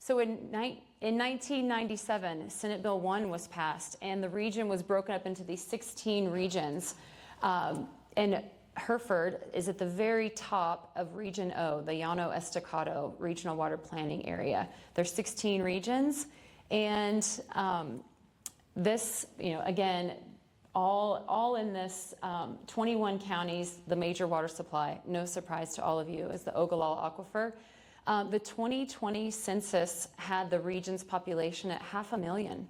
So in 1997, Senate Bill 1 was passed, and the region was broken up into these 16 regions. And Hereford is at the very top of Region O, the Llano Estacado Regional Water Planning Area. There's 16 regions, and this, again, all in this 21 counties, the major water supply, no surprise to all of you, is the Ogallala Aquifer. The 2020 census had the region's population at 500,000.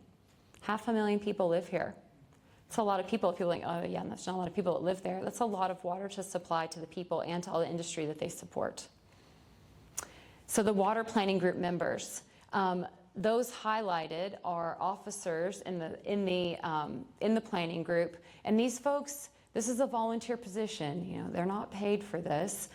500,000 people live here. It's a lot of people. If you're like, oh yeah, that's not a lot of people that live there. That's a lot of water to supply to the people and to all the industry that they support. So the water planning group members, those highlighted are officers in the planning group, and these folks, this is a volunteer position. They're not paid for this.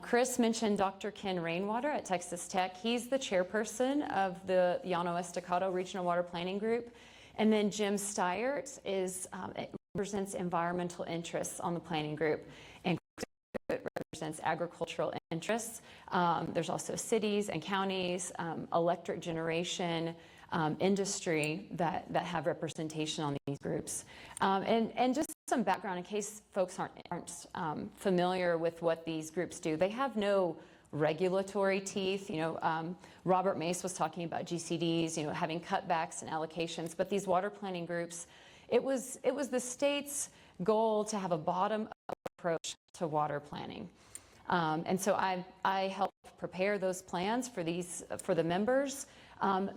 Chris mentioned Dr. Ken Rainwater at Texas Tech. He's the chairperson of the Llano Estacado Regional Water Planning Group. And then Jim Steyert represents environmental interests on the planning group, and it represents agricultural interests. There's also cities and counties, electric generation, industry that have representation on these groups. And just some background in case folks aren't familiar with what these groups do. They have no regulatory teeth. Robert Mace was talking about GCDs, having cutbacks and allocations, but these water planning groups, it was the state's goal to have a bottom-up approach to water planning. And so I helped prepare those plans for the members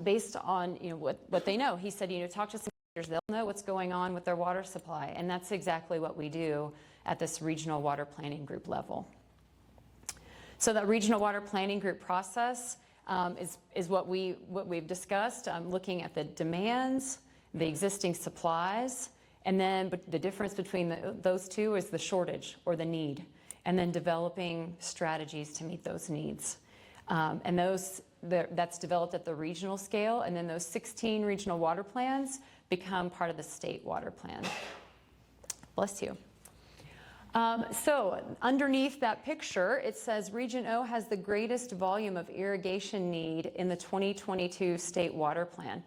based on what they know. He said, talk to some leaders, they'll know what's going on with their water supply, and that's exactly what we do at this regional water planning group level. So that regional water planning group process is what we've discussed, looking at the demands, the existing supplies, and then the difference between those two is the shortage or the need, and then developing strategies to meet those needs. And that's developed at the regional scale, and then those 16 regional water plans become part of the state water plan. Bless you. So underneath that picture, it says Region O has the greatest volume of irrigation need in the 2022 state water plan.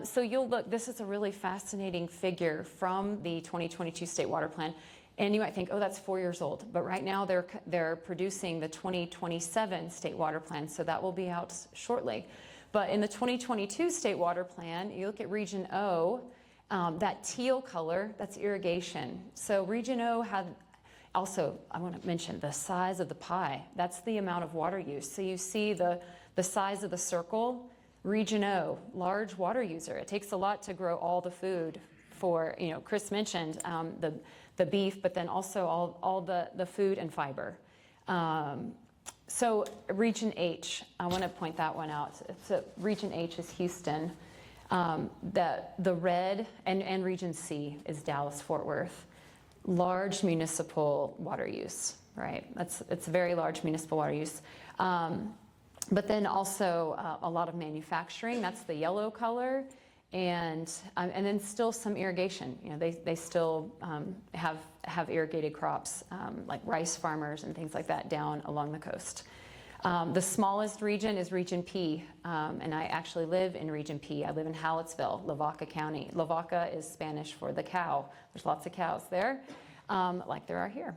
So you'll look, this is a really fascinating figure from the 2022 state water plan. And you might think, oh, that's 4 years old. But right now they're producing the 2027 state water plan, so that will be out shortly. But in the 2022 state water plan, you look at Region O, that teal color, that's irrigation. So Region O had, also, I want to mention the size of the pie. That's the amount of water use. So you see the size of the circle. Region O, large water user. It takes a lot to grow all the food for, Chris mentioned the beef, but then also all the food and fiber. So Region H, I want to point that one out. So Region H is Houston. The red, and Region C is Dallas-Fort Worth. Large municipal water use, right? It's very large municipal water use. But then also a lot of manufacturing, that's the yellow color, and then still some irrigation. They still have irrigated crops like rice farmers and things like that down along the coast. The smallest region is Region P, and I actually live in Region P. I live in Hallettsville, Lavaca County. Lavaca is Spanish for the cow. There's lots of cows there, like there are here.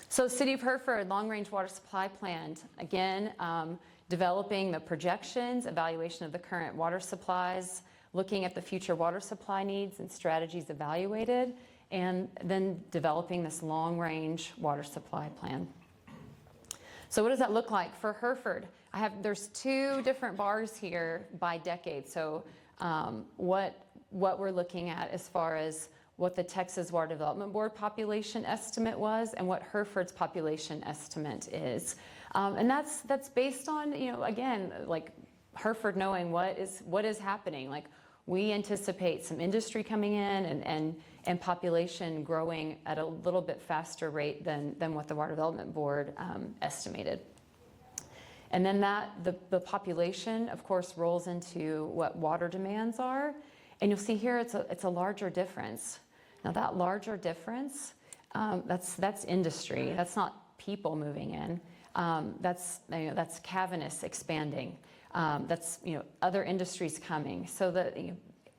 So City of Hereford, long-range water supply plan, again, developing the projections, evaluation of the current water supplies, looking at the future water supply needs and strategies evaluated, and then developing this long-range water supply plan. So what does that look like for Hereford? There's two different bars here by decade. So what we're looking at as far as what the Texas Water Development Board population estimate was and what Hereford's population estimate is. And that's based on, again, like Hereford knowing what is happening. Like we anticipate some industry coming in and population growing at a little bit faster rate than what the Water Development Board estimated. And then the population, of course, rolls into what water demands are. And you'll see here it's a larger difference. Now that larger difference, that's industry. That's not people moving in. That's cavernous expanding. That's other industries coming. So that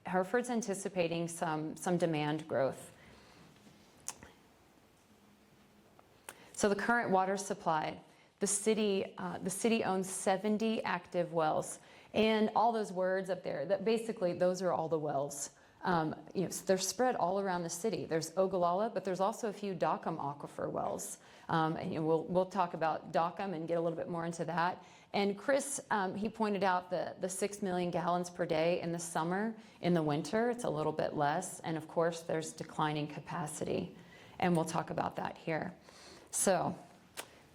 Hereford's anticipating some demand growth. So the current water supply, the city owns 70 active wells, and all those words up there, that basically those are all the wells. They're spread all around the city. There's Ogallala, but there's also a few Dockham aquifer wells. And we'll talk about Dockham and get a little bit more into that. And Chris, he pointed out the 6 million gallons per day in the summer. In the winter, it's a little bit less. And of course, there's declining capacity. And we'll talk about that here. So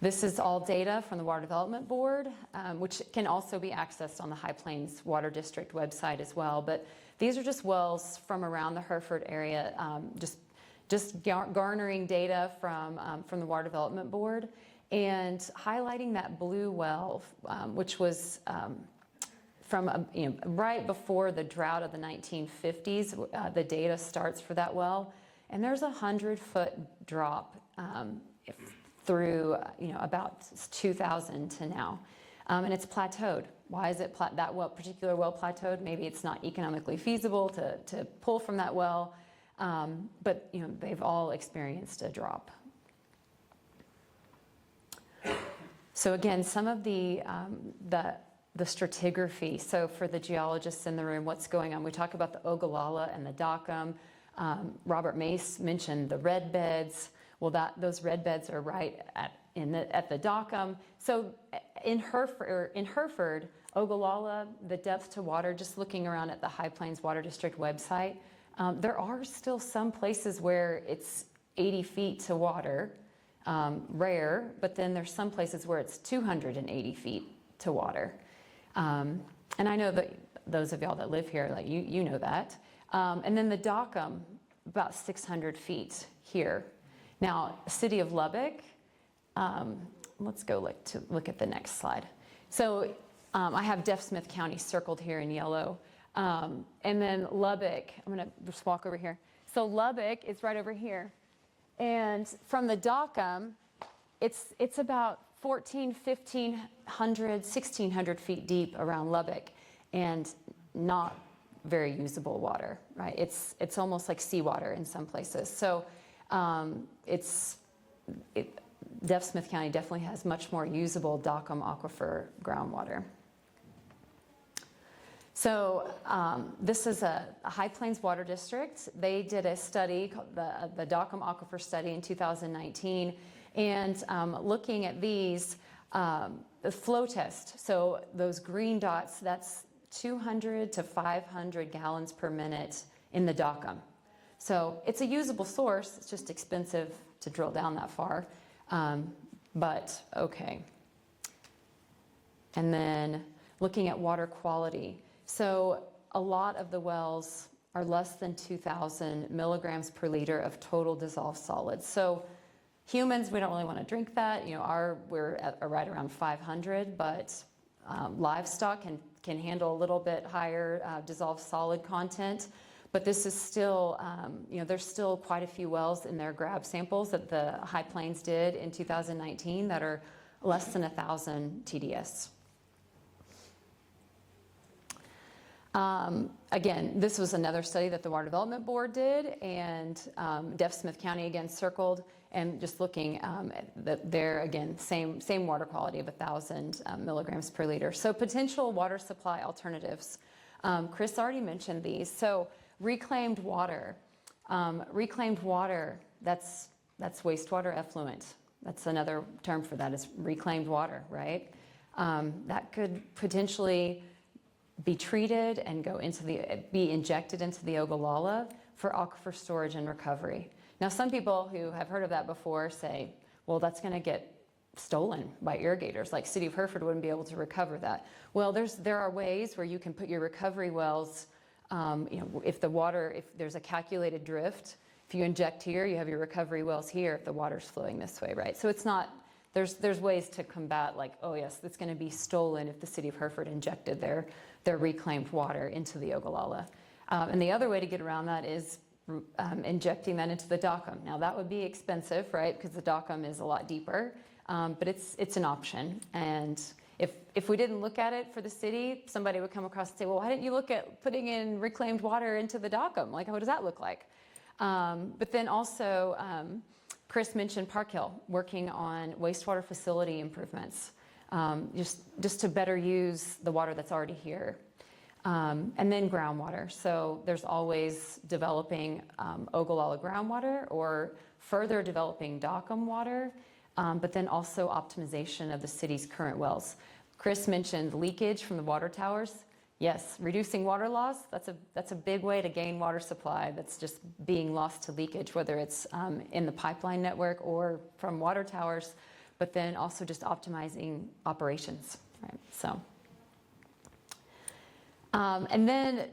this is all data from the Water Development Board, which can also be accessed on the High Plains Water District website as well. But these are just wells from around the Hereford area, just garnering data from the Water Development Board and highlighting that blue well, which was from right before the drought of the 1950s. The data starts for that well, and there's a 100-foot drop through about 2000 to now, and it's plateaued. Why is it that particular well plateaued? Maybe it's not economically feasible to pull from that well, but they've all experienced a drop. So again, some of the stratigraphy. So for the geologists in the room, what's going on? We talk about the Ogallala and the Dockham. Robert Mace mentioned the red beds. Well, those red beds are right at the Dockham. So in Hereford, Ogallala, the depth to water, just looking around at the High Plains Water District website, there are still some places where it's 80 feet to water, rare, but then there's some places where it's 280 feet to water. And I know that those of y'all that live here, like you know that. And then the Dockham, about 600 feet here. Now, city of Lubbock, let's go look at the next slide. So I have Deaf Smith County circled here in yellow. And then Lubbock, I'm gonna just walk over here. So Lubbock is right over here. And from the Dockham, it's about 1,500, 1,600 feet deep around Lubbock, and not very usable water, right? It's almost like seawater in some places. So Deaf Smith County definitely has much more usable Dockham aquifer groundwater. So this is a High Plains Water District. They did a study called the Dockham Aquifer Study in 2019, and looking at these, the flow test. So those green dots, that's 200 to 500 gallons per minute in the Dockham. So it's a usable source. It's just expensive to drill down that far, but okay. And then looking at water quality. So a lot of the wells are less than 2,000 milligrams per liter of total dissolved solids. So humans, we don't really want to drink that. We're at right around 500, but livestock can handle a little bit higher dissolved solid content. But this is still, there's still quite a few wells in their grab samples that the High Plains did in 2019 that are less than 1,000 TDS. Again, this was another study that the Water Development Board did, and Deaf Smith County again circled, and just looking that there again, same water quality of 1,000 milligrams per liter. So potential water supply alternatives. Chris already mentioned these. So reclaimed water, that's wastewater effluent. That's another term for that, is reclaimed water, right? That could potentially be treated and be injected into the Ogallala for aquifer storage and recovery. Now, some people who have heard of that before say, well, that's going to get stolen by irrigators, like City of Hereford wouldn't be able to recover that. Well, there are ways where you can put your recovery wells, if there's a calculated drift, if you inject here, you have your recovery wells here if the water's flowing this way, right? So it's not, there's ways to combat, like, oh yes, it's going to be stolen if the City of Hereford injected their reclaimed water into the Ogallala. And the other way to get around that is injecting that into the Dockham. Now that would be expensive, right? Because the Dockham is a lot deeper. but it's an option. And if we didn't look at it for the city, somebody would come across and say, well, why didn't you look at putting in reclaimed water into the Dockham? Like, what does that look like? But then also, Chris mentioned Park Hill, working on wastewater facility improvements, just to better use the water that's already here. And then groundwater. So there's always developing Ogallala groundwater or further developing Dockham water, but then also optimization of the city's current wells. Chris mentioned leakage from the water towers. Yes, reducing water loss, that's a big way to gain water supply that's just being lost to leakage, whether it's in the pipeline network or from water towers, but then also just optimizing operations, right? So. And then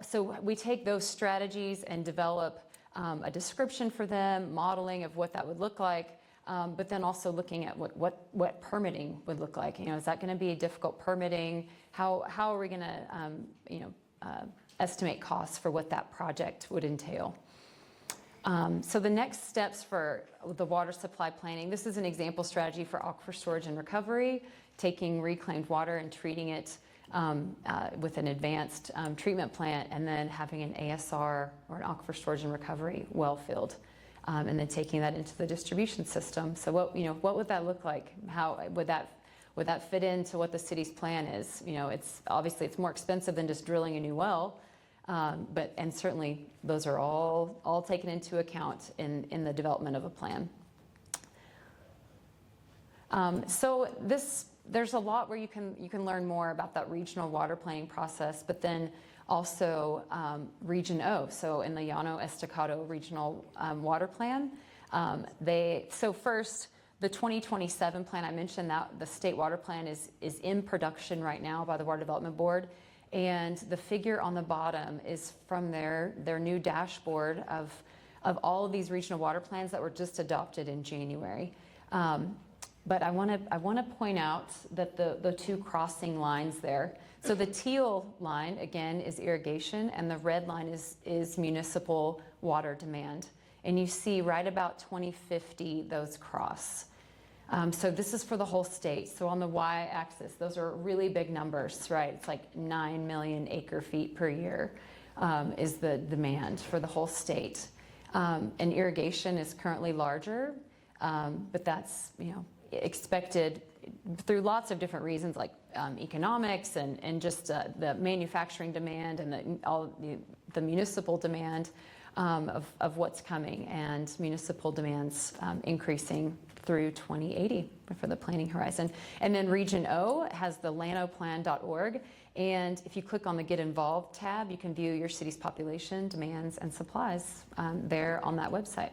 so we take those strategies and develop a description for them, modeling of what that would look like, but then also looking at what permitting would look like. You know, is that going to be difficult permitting? How are we going to estimate costs for what that project would entail? So the next steps for the water supply planning, this is an example strategy for aquifer storage and recovery, taking reclaimed water and treating it with an advanced treatment plant, and then having an ASR or an aquifer storage and recovery well field, and then taking that into the distribution system. So what would that look like? How would that fit into what the city's plan is? You know, it's obviously more expensive than just drilling a new well, and certainly those are all taken into account in the development of a plan. So there's a lot where you can learn more about that regional water planning process, but then also Region O. So in the Llano Estacado Regional Water Plan, so first the 2027 plan, I mentioned that the state water plan is in production right now by the Water Development Board, and the figure on the bottom is from their new dashboard of all of these regional water plans that were just adopted in January. But I want to point out that the two crossing lines there. So the teal line, again, is irrigation, and the red line is municipal water demand. And you see right about 2050, those cross. So this is for the whole state. So on the y-axis, those are really big numbers, right? It's like 9 million acre feet per year is the demand for the whole state. And irrigation is currently larger, but that's, expected through lots of different reasons, like economics and just the manufacturing demand and the municipal demand of what's coming, and municipal demands increasing through 2080 for the planning horizon. And then Region O has the lanoplan.org, and if you click on the Get Involved tab, you can view your city's population, demands, and supplies there on that website.